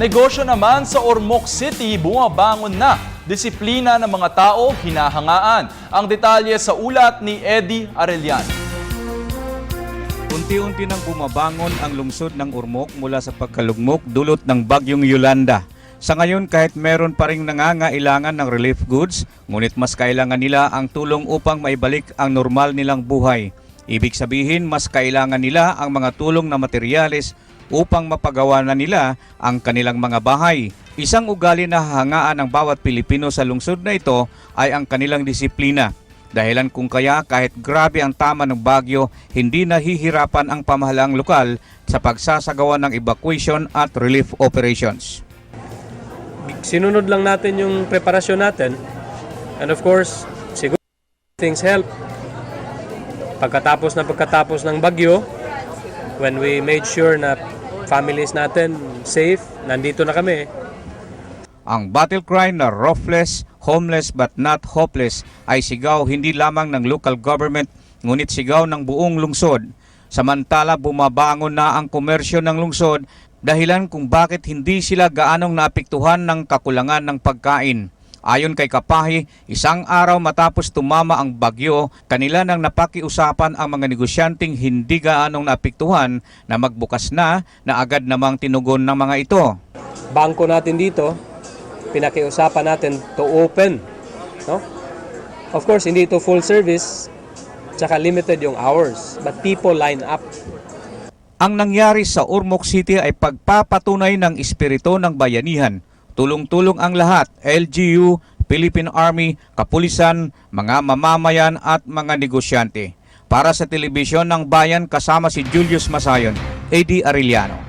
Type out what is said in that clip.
Negosyo naman sa Ormoc City, bumabangon na. Disiplina ng mga tao, hinahangaan. Ang detalye sa ulat ni Eddie Arellano. Unti-unti nang bumabangon ang lungsod ng Ormoc mula sa pagkalugmok dulot ng bagyong Yolanda. Sa ngayon, kahit meron pa ring nangangailangan ng relief goods, ngunit mas kailangan nila ang tulong upang maibalik ang normal nilang buhay. Ibig sabihin, mas kailangan nila ang mga tulong na materyales upang mapagawa na nila ang kanilang mga bahay. Isang ugali na hahangaan ng bawat Pilipino sa lungsod na ito ay ang kanilang disiplina. Dahilan kung kaya kahit grabe ang tama ng bagyo, hindi nahihirapan ang pamahalaang lokal sa pagsasagawa ng evacuation at relief operations. Sinunod lang natin yung preparasyon natin. And of course, siguro things help. Pagkatapos ng bagyo, when we made sure na families natin safe, nandito na kami. Ang battle cry na roofless, homeless but not hopeless ay sigaw hindi lamang ng local government ngunit sigaw ng buong lungsod. Samantala bumabangon na ang komersyo ng lungsod dahilan kung bakit hindi sila gaanong naapektuhan ng kakulangan ng pagkain. Ayon kay Kapahi, isang araw matapos tumama ang bagyo, kanila nang napakiusapan ang mga negosyanteng hindi gaanong naapektuhan na magbukas na agad namang tinugon ng mga ito. Bangko natin dito, pinakiusapan natin to open. No? Of course, hindi ito full service, tsaka limited yung hours, but people line up. Ang nangyari sa Ormoc City ay pagpapatunay ng espiritu ng bayanihan. Tulong-tulong ang lahat, LGU, Philippine Army, kapulisan, mga mamamayan at mga negosyante. Para sa Telebisyon ng Bayan kasama si Julius Masayon, Eddie Arellano.